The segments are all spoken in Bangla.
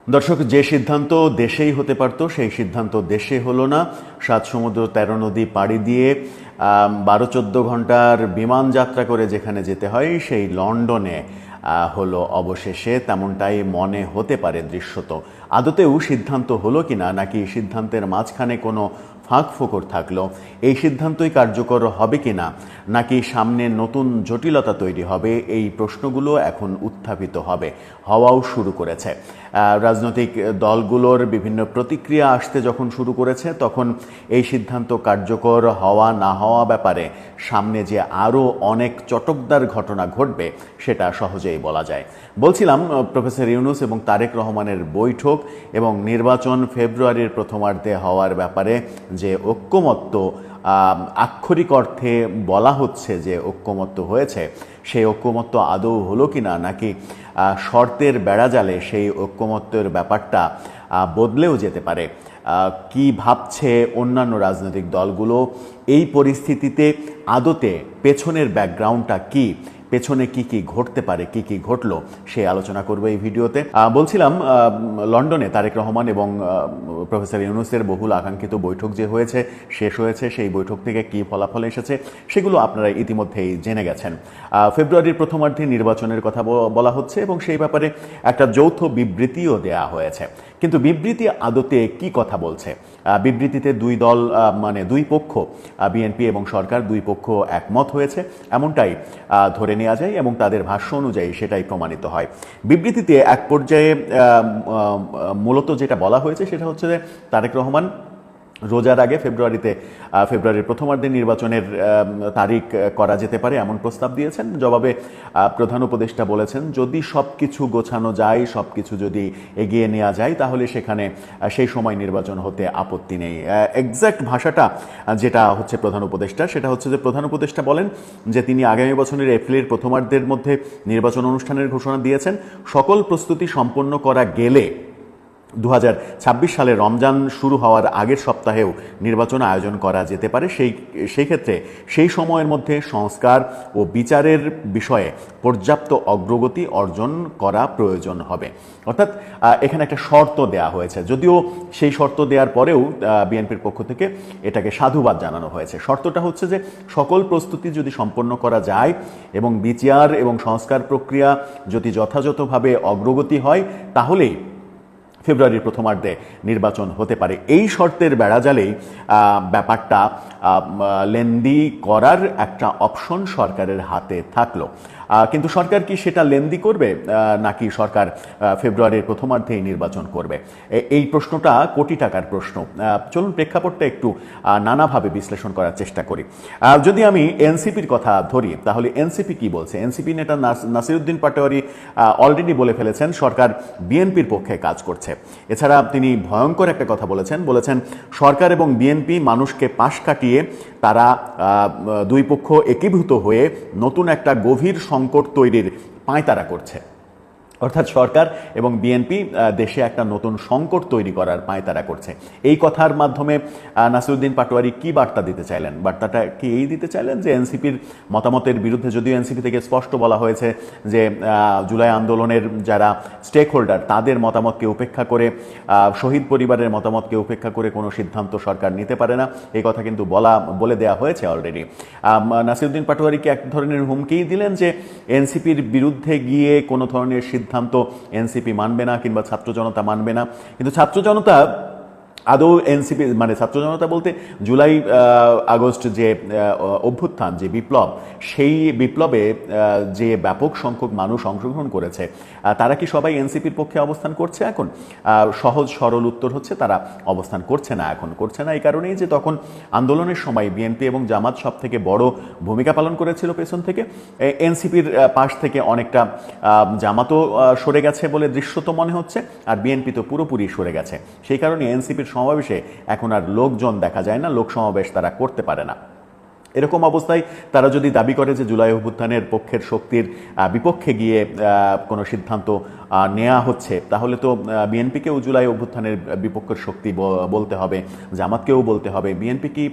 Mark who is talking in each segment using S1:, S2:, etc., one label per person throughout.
S1: দর্শক, যে সিদ্ধান্ত দেশেই হতে পারত সেই সিদ্ধান্ত দেশে হলো না। ৭ সমুদ্র ১৩ নদী পাড়ি দিয়ে ১২-১৪ ঘন্টার বিমান যাত্রা করে যেখানে যেতে হয় সেই লন্ডনে হলো অবশেষে। তেমনটাই মনে হতে পারে দৃশ্যত। আদতেও সিদ্ধান্ত হলো কিনা, নাকি সিদ্ধান্তের মাঝখানে কোনো ফাঁক ফোকর থাকলো, এই সিদ্ধান্তই কার্যকর হবে কিনা, নাকি সামনে নতুন জটিলতা তৈরি হবে, এই প্রশ্নগুলো এখন উত্থাপিত হওয়াও শুরু করেছে। রাজনৈতিক দলগুলোর বিভিন্ন প্রতিক্রিয়া আসতে যখন শুরু করেছে, তখন এই সিদ্ধান্ত কার্যকর হওয়া না হওয়া ব্যাপারে সামনে যে আরও অনেক চটকদার ঘটনা ঘটবে সেটা সহজেই বলা যায়। বলছিলাম, প্রফেসর ইউনূস এবং তারেক রহমানের বৈঠক এবং নির্বাচন ফেব্রুয়ারির প্রথমার্ধে হওয়ার ব্যাপারে যে ঐক্যমত্য আক্ষরিক অর্থে বলা হচ্ছে যে ঐক্যমত্য হয়েছে, সেই ঐক্যমত্য আদৌ হলো কিনা, নাকি শর্তের বেড়াজালে সেই ঐক্যমত্যের ব্যাপারটা বদলেও যেতে পারে। কি ভাবছে অন্যান্য রাজনৈতিক দলগুলো এই পরিস্থিতিতে? আদতে পেছনের ব্যাকগ্রাউন্ডটা কি, পেছনে কি কি ঘটতে পারে, কি কি ঘটলো, সেই আলোচনা করবো এই ভিডিওতে। বলছিলাম, লন্ডনে তারেক রহমান এবং প্রফেসর ইউনূসের বহুল আকাঙ্ক্ষিত বৈঠক যে হয়েছে, শেষ হয়েছে, সেই বৈঠক থেকে কি ফলাফল এসেছে সেগুলো আপনারা ইতিমধ্যেই জেনে গেছেন। ফেব্রুয়ারির প্রথমার্ধে নির্বাচনের কথা বলা হচ্ছে এবং সেই ব্যাপারে একটা যৌথ বিবৃতিও দেয়া হয়েছে। কিন্তু বিবৃতি আদতে কি কথা বলছে? বিবৃতিতে দুই দল, মানে দুই পক্ষ, বিএনপি এবং সরকার, দুই পক্ষ একমত হয়েছে এমনটাই ধরে নেওয়া যায় এবং তাদের ভাষ্য অনুযায়ী সেটাই প্রমাণিত হয়। বিবৃতিতে এক পর্যায়ে মূলত যেটা বলা হয়েছে সেটা হচ্ছে যে তারেক রহমান রোজার আগে ফেব্রুয়ারির প্রথমার্ধে নির্বাচনের তারিখ করা যেতে পারে এমন প্রস্তাব দিয়েছেন। জবাবে প্রধান উপদেষ্টা বলেছেন, যদি সব কিছু গোছানো যায়, সব কিছু যদি এগিয়ে নেওয়া যায়, তাহলে সেখানে সেই সময় নির্বাচন হতে আপত্তি নেই। এক্স্যাক্ট ভাষাটা যেটা হচ্ছে প্রধান উপদেষ্টা, সেটা হচ্ছে যে প্রধান উপদেষ্টা বলেন যে তিনি আগামী বছরের এপ্রিলের প্রথমার্ধের মধ্যে নির্বাচন অনুষ্ঠানের ঘোষণা দিয়েছেন। সকল প্রস্তুতি সম্পন্ন করা গেলে 2026 সালে রমজান শুরু হওয়ার আগের সপ্তাহেও নির্বাচন আয়োজন করা যেতে পারে। সেই ক্ষেত্রে সেই সময়ের মধ্যে সংস্কার ও বিচারের বিষয়ে পর্যাপ্ত অগ্রগতি অর্জন করা প্রয়োজন হবে। অর্থাৎ এখানে একটা শর্ত দেয়া হয়েছে, যদিও সেই শর্ত দেওয়ার পরেও বিএনপির পক্ষ থেকে এটাকে সাধুবাদ জানানো হয়েছে। শর্তটা হচ্ছে যে সকল প্রস্তুতি যদি সম্পন্ন করা যায় এবং বিচার এবং সংস্কার প্রক্রিয়া যদি যথাযথভাবে অগ্রগতি হয়, তাহলেই ফেব্রুয়ারির প্রথমার্ধে নির্বাচন হতে পারে। এই শর্তের বেড়াজালেই ব্যাপারটা লেন্দি করার একটা অপশন সরকারের হাতে থাকলো। কিন্তু সরকার কি সেটা লেন্দি করবে, নাকি সরকার ফেব্রুয়ারির প্রথমার্ধেই নির্বাচন করবে? এই প্রশ্নটা কোটি টাকার প্রশ্ন। চলুন প্রেক্ষাপটটা একটু নানাভাবে বিশ্লেষণ করার চেষ্টা করি। যদি আমি এনসিপির কথা ধরি, তাহলে এনসিপি কি বলছে? এনসিপি নেতা নাসিরউদ্দিন পাটোয়ারি অলরেডি বলে ফেলেছেন সরকার বিএনপির পক্ষে কাজ করছে। এছাড়া তিনি ভয়ঙ্কর একটা কথা বলেছেন সরকার এবং বিএনপি মানুষকে পাশ কাটিয়ে তারা দুই পক্ষ একীভূত হয়ে নতুন একটা গভীর সংকট তৈরির পাঁয়তারা করছে। অর্থাৎ সরকার এবং বিএনপি দেশে একটা নতুন সংকট তৈরি করার পাঁয়তারা করছে। এই কথার মাধ্যমে নাসিরউদ্দিন পাটোয়ারি কি বার্তা দিতে চাইলেন? বার্তাটা কি এই দিতে চাইলেন যে এনসিপির মতামতের বিরুদ্ধে, যদিও এনসিপি থেকে স্পষ্ট বলা হয়েছে যে জুলাই আন্দোলনের যারা স্টেক হোল্ডার তাদের মতামতকে উপেক্ষা করে, শহীদ পরিবারের মতামতকে উপেক্ষা করে কোনো সিদ্ধান্ত সরকার নিতে পারে না, এই কথা কিন্তু বলে দেওয়া হয়েছে অলরেডি। নাসিরউদ্দিন পাটোয়ারিকে এক ধরনের হুমকিই দিলেন যে এনসিপির বিরুদ্ধে গিয়ে কোনো ধরনের সিদ্ধান্ত এনসিপি মানবে না কিংবা ছাত্র জনতা মানবে না। কিন্তু ছাত্র জনতা আদৌ এনসিপি, মানে ছাত্র জনতা বলতে জুলাই আগস্ট যে অভ্যুত্থান, যে বিপ্লব, সেই বিপ্লবে যে ব্যাপক সংখ্যক মানুষ অংশগ্রহণ করেছে, তারা কি সবাই এনসিপির পক্ষে অবস্থান করছে এখন? সহজ সরল উত্তর হচ্ছে তারা অবস্থান করছে না। এখন করছে না এই কারণেই যে তখন আন্দোলনের সময় বিএনপি এবং জামাত সব থেকে বড় ভূমিকা পালন করেছিল পেছন থেকে। এনসিপির পাশ থেকে অনেকটা জামাতও সরে গেছে বলে দৃশ্যত মনে হচ্ছে, আর বিএনপি তো পুরোপুরি সরে গেছে। সেই কারণে এনসিপির সমাবেশে এখন আর লোকজন দেখা যায় না, লোক সমাবেশ তারা করতে পারে না। এরকম অবস্থায় তারা যদি দাবি করে যে জুলাই অভ্যুত্থানের পক্ষের শক্তির বিপক্ষে গিয়ে কোনো সিদ্ধান্ত নেওয়া হচ্ছে, তাহলে তো বিএনপিকেও জুলাই অভ্যুত্থানের বিপক্ষের শক্তি বলতে হবে, জামাতকেও বলতে হবে। বিএনপি কি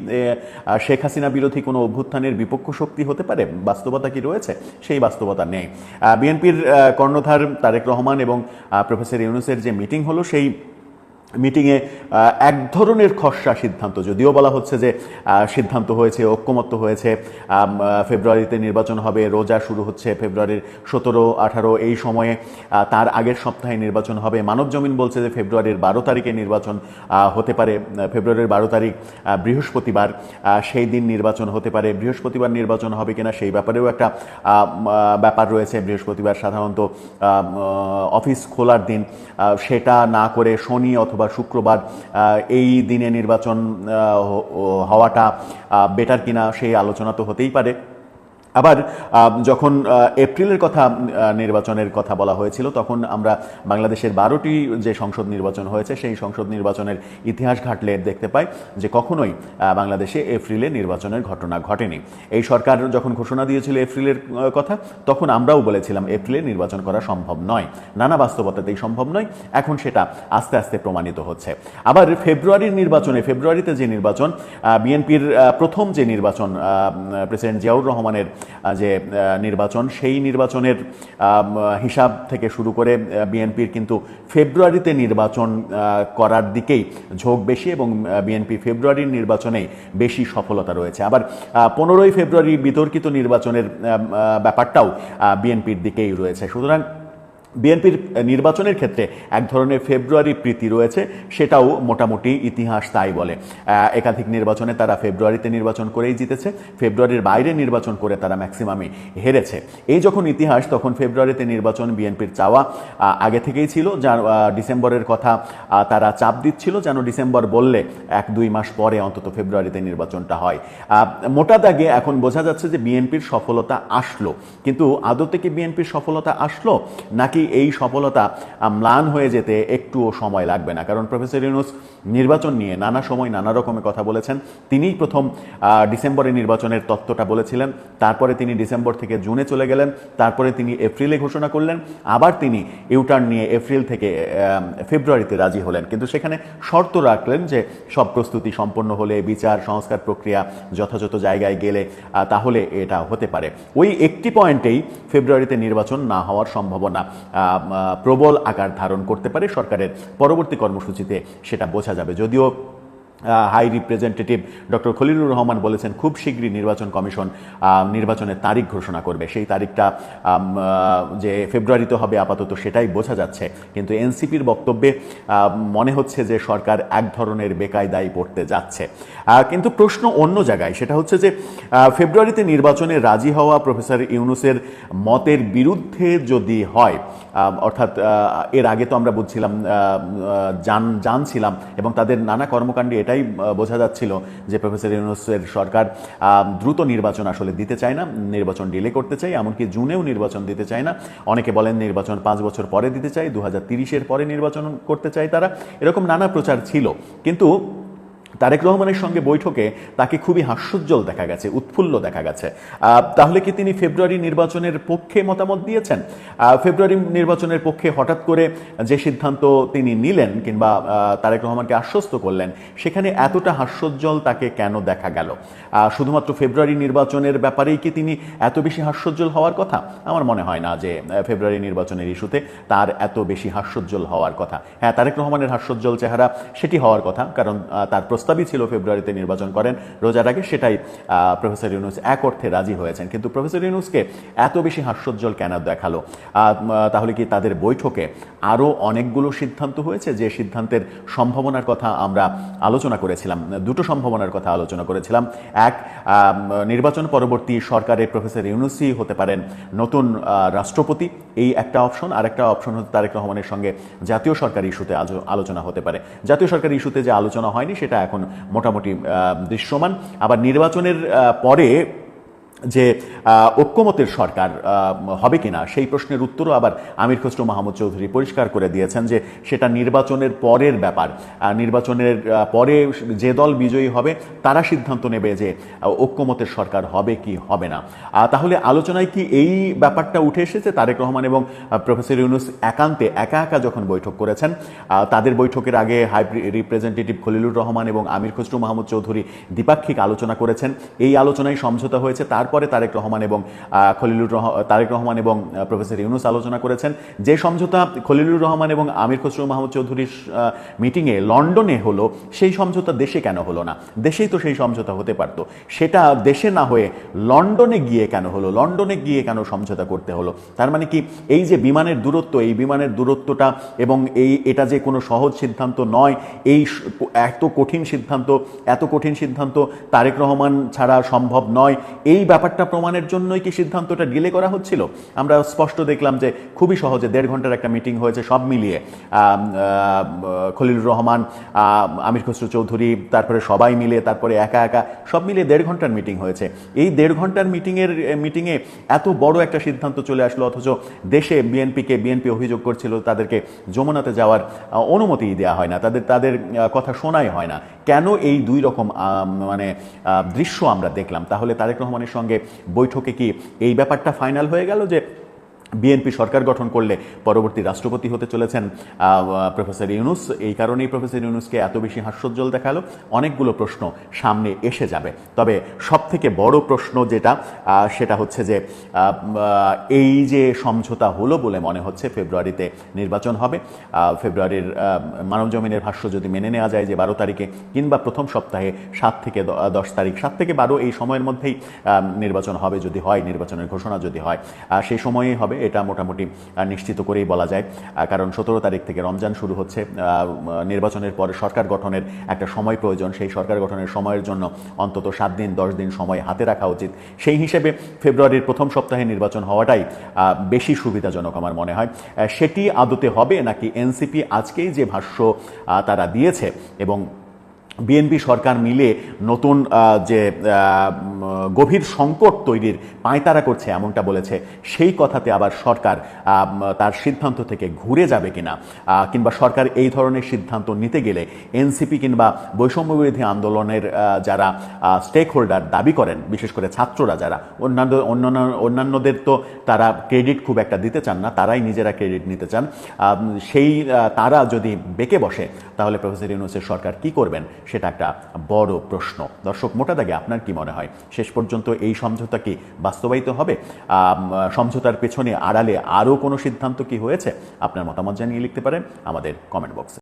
S1: শেখ হাসিনা বিরোধী কোনো অভ্যুত্থানের বিপক্ষ শক্তি হতে পারে? বাস্তবতা কি রয়েছে? সেই বাস্তবতা নেই। বিএনপির কর্ণধার তারেক রহমান এবং প্রফেসর ইউনূসের যে মিটিং হলো, সেই মিটিংয়ে এক ধরনের খসড়া সিদ্ধান্ত, যদিও বলা হচ্ছে যে সিদ্ধান্ত হয়েছে, ঐক্যমত্য হয়েছে, ফেব্রুয়ারিতে নির্বাচন হবে, রোজা শুরু হচ্ছে ফেব্রুয়ারির 17-18 এই সময়ে, তার আগের সপ্তাহে নির্বাচন হবে। মানবজমিন বলছে যে ফেব্রুয়ারির 12 তারিখে নির্বাচন হতে পারে, ফেব্রুয়ারির 12 তারিখ বৃহস্পতিবার, সেই দিন নির্বাচন হতে পারে। বৃহস্পতিবার নির্বাচন হবে কিনা সেই ব্যাপারেও একটা ব্যাপার রয়েছে। বৃহস্পতিবার সাধারণত অফিস খোলার দিন, সেটা না করে শনি অথবা শুক্রবার এই দিনে নির্বাচন হওয়াটা বেটার কিনা সেই আলোচনা তো হতেই পারে। আবার যখন এপ্রিলের কথা নির্বাচনের কথা বলা হয়েছিল, তখন আমরা বাংলাদেশের 12টি যে সংসদ নির্বাচন হয়েছে সেই সংসদ নির্বাচনের ইতিহাস ঘাটলে দেখতে পাই যে কখনোই বাংলাদেশে এপ্রিলে নির্বাচনের ঘটনা ঘটেনি। এই সরকার যখন ঘোষণা দিয়েছিল এপ্রিলের কথা, তখন আমরাও বলেছিলাম এপ্রিলে নির্বাচন করা সম্ভব নয়, নানা বাস্তবতাতেই সম্ভব নয়। এখন সেটা আস্তে আস্তে প্রমাণিত হচ্ছে। আবার ফেব্রুয়ারির নির্বাচনে, ফেব্রুয়ারিতে যে নির্বাচন, বিএনপির প্রথম যে নির্বাচন, প্রেসিডেন্ট জিয়াউর রহমানের যে নির্বাচন, সেই নির্বাচনের হিসাব থেকে শুরু করে বিএনপির কিন্তু ফেব্রুয়ারিতে নির্বাচন করার দিকেই ঝোঁক বেশি এবং বিএনপি ফেব্রুয়ারির নির্বাচনেই বেশি সফলতা রয়েছে। আবার 15ই ফেব্রুয়ারি বিতর্কিত নির্বাচনের ব্যাপারটাও বিএনপির দিকেই রয়েছে। সুতরাং বিএনপির নির্বাচনের ক্ষেত্রে এক ধরনের ফেব্রুয়ারি প্রীতি রয়েছে, সেটাও মোটামুটি ইতিহাস তাই বলে। একাধিক নির্বাচনে তারা ফেব্রুয়ারিতে নির্বাচন করেই জিতেছে, ফেব্রুয়ারির বাইরে নির্বাচন করে তারা ম্যাক্সিমামই হেরেছে। এই যখন ইতিহাস, তখন ফেব্রুয়ারিতে নির্বাচন বিএনপির চাওয়া আগে থেকেই ছিল। যা ডিসেম্বরের কথা তারা চাপ দিচ্ছিল, যেন ডিসেম্বর বললে 1-2 মাস পরে অন্তত ফেব্রুয়ারিতে নির্বাচনটা হয়। মোটা দাগে এখন বোঝা যাচ্ছে যে বিএনপির সফলতা আসলো, কিন্তু আদতে কি বিএনপির সফলতা আসলো, নাকি এই সফলতা ম্লান হয়ে যেতে একটুও সময় লাগবে না? কারণ প্রফেসর ইউনূস নির্বাচন নিয়ে নানা সময় নানা রকমের কথা বলেছেন। তিনিই প্রথম ডিসেম্বরে নির্বাচনের তত্ত্বটা বলেছিলেন, তারপরে তিনি ডিসেম্বর থেকে জুনে চলে গেলেন, তারপরে তিনি এপ্রিলে ঘোষণা করলেন, আবার তিনি ইউটার্ন নিয়ে এপ্রিল থেকে ফেব্রুয়ারিতে রাজি হলেন। কিন্তু সেখানে শর্ত রাখলেন যে সব প্রস্তুতি সম্পন্ন হলে, বিচার সংস্কার প্রক্রিয়া যথাযথ জায়গায় গেলে তাহলে এটা হতে পারে। ওই একটি পয়েন্টেই ফেব্রুয়ারিতে নির্বাচন না হওয়ার সম্ভাবনা প্রবল আকার ধারণ করতে পারে। সরকারের পরবর্তী কর্মসূচিতে সেটা বোঝা যাবে। যদিও high representative doctor Khalilur Rahman বলেছেন খুব শীঘ্রই নির্বাচন কমিশন নির্বাচনের তারিখ ঘোষণা করবে। সেই তারিখটা যে ফেব্রুয়ারিতে হবে আপাতত সেটাই বোঝা যাচ্ছে, কিন্তু এনসিপির বক্তব্যে মনে হচ্ছে যে সরকার এক ধরনের বেকায়দায় পড়তে যাচ্ছে। কিন্তু প্রশ্ন অন্য জায়গায়, সেটা হচ্ছে যে ফেব্রুয়ারিতে নির্বাচনে রাজি হওয়া প্রফেসর ইউনূসের মতের বিরুদ্ধে যদি হয়, অর্থাৎ এর আগে তো আমরা বুঝছিলাম, জানছিলাম এবং তাদের নানা কর্মকাণ্ডে এটাই বোঝা যাচ্ছিল যে প্রফেসর ইউনূসের সরকার দ্রুত নির্বাচন আসলে দিতে চায় না, নির্বাচন ডিলে করতে চায়, এমনকি জুনেও নির্বাচন দিতে চায় না। অনেকে বলেন নির্বাচন 5 বছর পরে দিতে চায়, 2030-এর পরে নির্বাচন করতে চায় তারা, এরকম নানা প্রচার ছিল। কিন্তু তারেক রহমানের সঙ্গে বৈঠকে তাকে খুবই হাস্যোজ্জ্বল দেখা গেছে, উৎফুল্ল দেখা গেছে। তাহলে কি তিনি ফেব্রুয়ারি নির্বাচনের পক্ষে মতামত দিয়েছেন? ফেব্রুয়ারি নির্বাচনের পক্ষে হঠাৎ করে যে সিদ্ধান্ত তিনি নিলেন কিংবা তারেক রহমানকে আশ্বস্ত করলেন, সেখানে এতটা হাস্যোজ্জ্বল তাকে কেন দেখা গেল? শুধুমাত্র ফেব্রুয়ারি নির্বাচনের ব্যাপারেই কি তিনি এত বেশি হাস্যোজ্জ্বল হওয়ার কথা? আমার মনে হয় না যে ফেব্রুয়ারি নির্বাচনের ইস্যুতে তার এত বেশি হাস্যোজ্জ্বল হওয়ার কথা। হ্যাঁ, তারেক রহমানের হাস্যোজ্জ্বল চেহারা সেটি হওয়ার কথা, কারণ তার প্রস্তাবই ছিল ফেব্রুয়ারিতে নির্বাচন করেন রোজার আগে, সেটাই প্রফেসর ইউনূস এক অর্থে রাজি হয়েছেন। কিন্তু প্রফেসর ইউনূসকে এত বেশি হাস্যোজ্জ্বল কেন দেখালো? তাহলে কি তাদের বৈঠকে আরও অনেকগুলো সিদ্ধান্ত হয়েছে যে সিদ্ধান্তের সম্ভাবনার কথা আমরা আলোচনা করেছিলাম? দুটো সম্ভাবনার কথা আলোচনা করেছিলাম। এক, নির্বাচন পরবর্তী সরকারের প্রফেসর ইউনূসই হতে পারেন নতুন রাষ্ট্রপতি, এই একটা অপশন। আর একটা অপশন হচ্ছে তারেক রহমানের সঙ্গে জাতীয় সরকারি ইস্যুতে আলোচনা হতে পারে। জাতীয় সরকারি ইস্যুতে যে আলোচনা হয়নি সেটা এখন মোটামুটি দৃশ্যমান। আবার নির্বাচনের পরে যে ঐক্যমতের সরকার হবে কিনা সেই প্রশ্নের উত্তরও আবার আমির খসরু মাহমুদ চৌধুরী পরিষ্কার করে দিয়েছেন যে সেটা নির্বাচনের পরের ব্যাপার। নির্বাচনের পরে যে দল বিজয়ী হবে তারা সিদ্ধান্ত নেবে যে ঐক্যমতের সরকার হবে কি হবে না। তাহলে আলোচনায় কি এই ব্যাপারটা উঠে এসেছে? তারেক রহমান এবং প্রফেসর ইউনূস একান্তে একা একা যখন বৈঠক করেছেন, তাদের বৈঠকের আগে হাই রিপ্রেজেন্টেটিভ খলিলুর রহমান এবং আমির খসরু মাহমুদ চৌধুরী দ্বিপাক্ষিক আলোচনা করেছেন। এই আলোচনায় সমঝোতা হয়েছে। তারপরে তারেক রহমান এবং প্রফেসর ইউনূস আলোচনা করেছেন। যে সমঝোতা খলিলুর রহমান এবং আমির খসরু মাহমুদ চৌধুরীর মিটিংয়ে লন্ডনে হলো, সেই সমঝোতা দেশে কেন হলো না? দেশেই তো সেই সমঝোতা হতে পারতো। সেটা দেশে না হয়ে লন্ডনে গিয়ে কেন হলো? লন্ডনে গিয়ে কেন সমঝোতা করতে হলো? তার মানে কি এই যে বিমানের দূরত্ব, এই বিমানের দূরত্বটা এবং এটা যে কোনো সহজ সিদ্ধান্ত নয়, এই এত কঠিন সিদ্ধান্ত তারেক রহমান ছাড়া সম্ভব নয়, এই ব্যাপারটা প্রমাণের জন্যই কি সিদ্ধান্তটা ডিলে করা হচ্ছিল? আমরা স্পষ্ট দেখলাম যে খুবই সহজে 1.5 ঘন্টার একটা মিটিং হয়েছে, সব মিলিয়ে খলিলুর রহমান, আমির খসরু চৌধুরী, তারপরে সবাই মিলে, তারপরে একা একা সব মিলিয়ে 1.5 ঘন্টার মিটিং হয়েছে। এই 1.5 ঘন্টার মিটিংয়ে এত বড় একটা সিদ্ধান্ত চলে আসলো, অথচ দেশে বিএনপি অভিযোগ করছিল তাদেরকে যমুনাতে যাওয়ার অনুমতি দেওয়া হয় না, তাদের কথা শোনাই হয় না। কেন এই দুই রকম দৃশ্য আমরা দেখলাম? তাহলে তারেক রহমানের সঙ্গে বৈঠকে কি এই ব্যাপারটা ফাইনাল হয়ে গেল যে বিএনপি সরকার গঠন করলে পরবর্তী রাষ্ট্রপতি হতে চলেছেন প্রফেসর ইউনূস? এই কারণেই প্রফেসর ইউনূসকে এত বেশি হাস্যোজ্জ্বল দেখালো। অনেকগুলো প্রশ্ন সামনে এসে যাবে। তবে সবথেকে বড় প্রশ্ন যেটা, সেটা হচ্ছে যে এই যে সমঝোতা হলো বলে মনে হচ্ছে ফেব্রুয়ারিতে নির্বাচন হবে। ফেব্রুয়ারির মানবজমিনের ভাষ্য যদি মেনে নেওয়া যায় যে 12 তারিখে কিংবা প্রথম সপ্তাহে 7 থেকে 10 তারিখ, 7 থেকে 12 এই সময়ের মধ্যেই নির্বাচন হবে, যদি হয়, নির্বাচনের ঘোষণা যদি হয় সেই সময়েই হবে, এটা মোটামুটি নিশ্চিত করেই বলা যায়। কারণ 17 তারিখ থেকে রমজান শুরু হচ্ছে। নির্বাচনের পরে সরকার গঠনের একটা সময় প্রয়োজন। সেই সরকার গঠনের সময়ের জন্য অন্তত 7 দিন 10 দিন সময় হাতে রাখা উচিত। সেই হিসেবে ফেব্রুয়ারির প্রথম সপ্তাহে নির্বাচন হওয়াটাই বেশি সুবিধাজনক আমার মনে হয়। সেটি আদতে হবে নাকি এনসিপি আজকেই যে ভাষ্য তারা দিয়েছে এবং বিএনপি সরকার মিলে নতুন যে গভীর সংকট তৈরির পাঁয়তারা করছে এমনটা বলেছে, সেই কথাতে আবার সরকার তার সিদ্ধান্ত থেকে ঘুরে যাবে কিনা, কিংবা সরকার এই ধরনের সিদ্ধান্ত নিতে গেলে এনসিপি কিংবা বৈষম্যবিরোধী আন্দোলনের যারা স্টেক হোল্ডার দাবি করেন, বিশেষ করে ছাত্ররা যারা, অন্যান্যদের তো তারা ক্রেডিট খুব একটা দিতে চান না, তারাই নিজেরা ক্রেডিট নিতে চান, তারা যদি বেঁকে বসে তাহলে প্রফেসর ইউনূসের সরকার কি করবেন সেটা একটা বড় প্রশ্ন। দর্শক, মোটা দাগে আপনার কি মনে হয়, শেষ পর্যন্ত এই সমঝোতা কি বাস্তবায়িত হবে? সমঝোতার পেছনে আড়ালে আরও কোনো সিদ্ধান্ত কি হয়েছে? আপনার মতামত জানিয়ে লিখতে পারেন আমাদের কমেন্ট বক্সে।